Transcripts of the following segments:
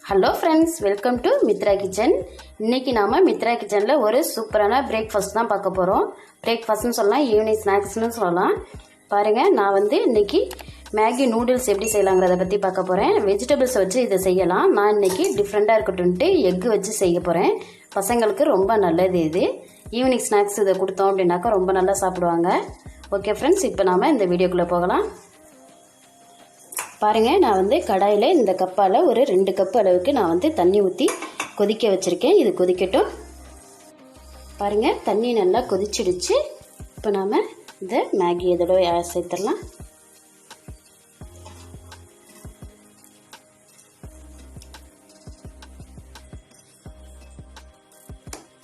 Hello friends, welcome to Mitra kitchen. இன்றைக்கி நாம் மித்ரா கிச்சனில் ஒரு சூப்பரான பிரேக்ஃபாஸ்ட் தான் பார்க்க போகிறோம். பிரேக்ஃபாஸ்ட்னு சொல்லலாம், ஈவினிங் ஸ்நாக்ஸ்னு சொல்லலாம். பாருங்கள், நான் இன்றைக்கி மேகி நூடுல்ஸ் எப்படி செய்யலாங்கிறத பற்றி பார்க்க போகிறேன். வெஜிடபிள்ஸ் வச்சு இதை செய்யலாம். நான் இன்றைக்கி டிஃப்ரெண்ட்டாக இருக்கட்டும்ட்டு எக்கு வச்சு செய்ய போகிறேன். பசங்களுக்கு ரொம்ப நல்லது இது. ஈவினிங் ஸ்நாக்ஸ் இதை கொடுத்தோம் அப்படின்னாக்கா ரொம்ப நல்லா சாப்பிடுவாங்க. ஓகே ஃப்ரெண்ட்ஸ், இப்போ நாம் இந்த வீடியோக்குள்ளே போகலாம். பாருங்கள், நான் கடாயில் இந்த கப்பால் ஒரு 2 கப் அளவுக்கு நான் தண்ணி ஊற்றி கொதிக்க வச்சுருக்கேன். இது கொதிக்கட்டும். பாருங்கள், தண்ணி நல்லா கொதிச்சிடுச்சு. இப்போ நாம் இந்த மேகி இதோட சேர்த்துடலாம்.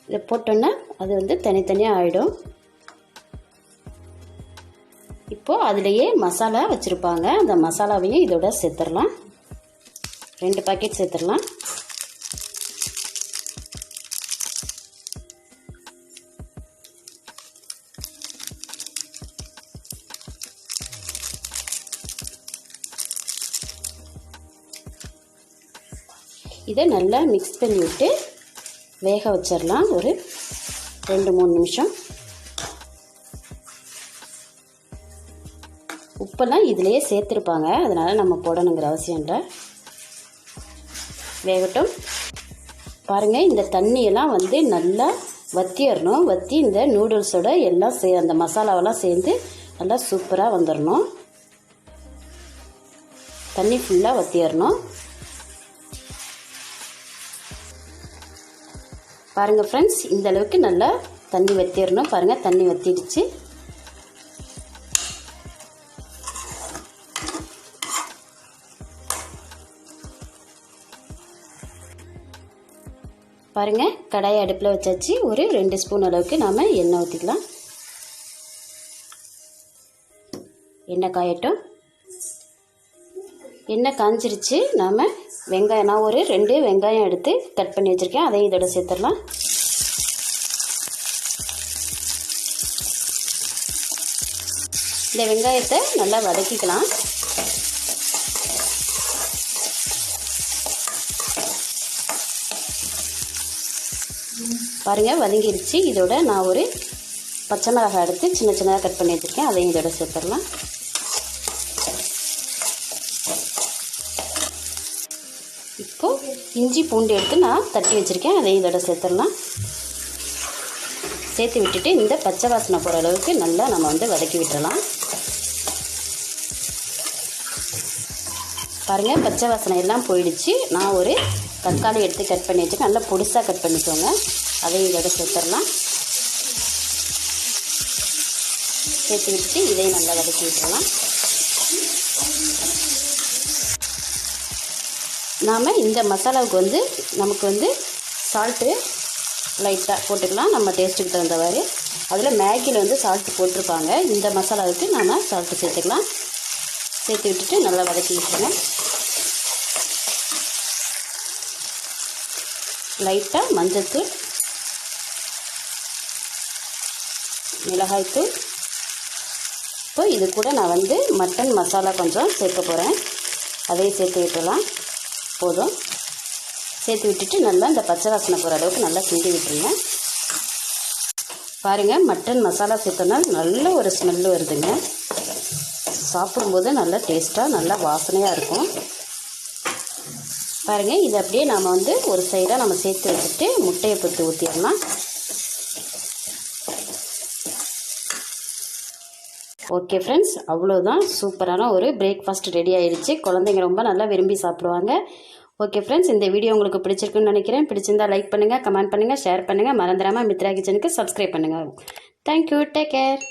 இதை போட்டோன்னா அது தனித்தனியாக ஆகிடும். இப்போது அதிலேயே மசாலா வச்சுருப்பாங்க. அந்த மசாலாவையும் இதோட சேர்த்துடலாம். 2 பாக்கெட் சேர்த்துடலாம். இதை நல்லா மிக்ஸ் பண்ணி விட்டு வேக வச்சிடலாம் ஒரு 2-3 நிமிஷம். உப்பெல்லாம் இதிலேயே சேர்த்துருப்பாங்க, அதனால் நம்ம போடணுங்கிற அவசியம் இல்லை. வேகட்டும். பாருங்கள், இந்த தண்ணியெல்லாம் நல்லா வற்றிடணும். வற்றி இந்த நூடுல்ஸோட எல்லாம் அந்த மசாலாவெல்லாம் சேர்ந்து நல்லா சூப்பராக வந்துடணும். தண்ணி ஃபுல்லாக வற்றிடணும். பாருங்கள் ஃப்ரெண்ட்ஸ், இந்த அளவுக்கு நல்லா தண்ணி வற்றிடணும். பாருங்கள், தண்ணி வற்றிடுச்சு. பாருங்கள், கடாயை அடுப்பில் வச்சாச்சு. ஒரு 2 ஸ்பூன் அளவுக்கு நாம் எண்ணெய் ஊற்றிக்கலாம். எண்ணெய் காயட்டும். எண்ணெய் காஞ்சிருச்சு. நாம் வெங்காயம், நான் ஒரு 2 வெங்காயம் எடுத்து கட் பண்ணி வச்சுருக்கேன். அதையும் இதோட சேர்த்துடலாம். இந்த வெங்காயத்தை நல்லா வதக்கிக்கலாம். பாருங்கள், வதங்கிடுச்சு. இதோட நான் ஒரு பச்சை மிளகாய் எடுத்து சின்ன சின்னதாக கட் பண்ணி வச்சுருக்கேன். அதையும் இதோட சேர்த்துடலாம். இப்போது இஞ்சி பூண்டு எடுத்து நான் தட்டி வச்சுருக்கேன். அதையும் இதோட சேர்த்துடலாம். சேர்த்து விட்டுட்டு இந்த பச்சை வாசனை போகிற அளவுக்கு நல்லா நம்ம வதக்கி விட்டுறலாம். பாருங்கள், பச்சை வாசனை எல்லாம் போயிடுச்சு. நான் ஒரு தக்காளி எடுத்து கட் பண்ணி வச்சுருக்கேன். நல்லா பொடிசாக கட் பண்ணிக்கோங்க. அதையும் இதோட சேர்த்துடலாம். சேர்த்து விட்டுட்டு இதையும் நல்லா வதக்கி விட்டுறலாம். நாம் இந்த மசாலாவுக்கு நமக்கு சால்ட்டு லைட்டாக போட்டுக்கலாம், நம்ம டேஸ்ட்டுக்கு தகுந்தவாறு. அதில் மேகியில் சால்ட்டு போட்டிருப்பாங்க. இந்த மசாலாவுக்கு நாம் சால்ட்டு சேர்த்துக்கலாம். சேர்த்து விட்டுட்டு நல்லா வதக்கி விட்டுருங்க. லைட்டாக மஞ்சள்தூள், மிளகாய்த்தூள். இப்போ இது கூட நான் மட்டன் மசாலா கொஞ்சம் சேர்க்க போகிறேன். அதையும் சேர்த்து விட்டுடலாம். போதும். சேர்த்து விட்டுட்டு நல்லா இந்த பச்சை வாசனை போகிற அளவுக்கு நல்லா கிண்டி விட்டுருங்க. பாருங்கள், மட்டன் மசாலா சேர்த்தோன்னா நல்ல ஒரு ஸ்மெல்லு வருதுங்க. சாப்பிடும்போது நல்லா டேஸ்ட்டாக நல்லா வாசனையாக இருக்கும். பாருங்கள், இது அப்படியே நாம் ஒரு சைடாக நம்ம சேர்த்து வச்சுட்டு முட்டையை பொறுத்து ஊற்றிடலாம். ஓகே ஃப்ரெண்ட்ஸ், அவ்வளோதான். சூப்பரான ஒரு பிரேக்ஃபாஸ்ட் ரெடி ஆயிடுச்சு. குழந்தைங்க ரொம்ப நல்லா விரும்பி சாப்பிடுவாங்க. ஓகே ஃப்ரெண்ட்ஸ், இந்த வீடியோ உங்களுக்கு பிடிச்சிருக்குன்னு நினைக்கிறேன். பிடிச்சிருந்தா லைக் பண்ணுங்கள், கமெண்ட் பண்ணுங்கள், ஷேர் பண்ணுங்கள். மறந்துடாமல் மித்ரா கிச்சனுக்கு சப்ஸ்கிரைப் பண்ணுங்கள். தேங்க்யூ. Take care.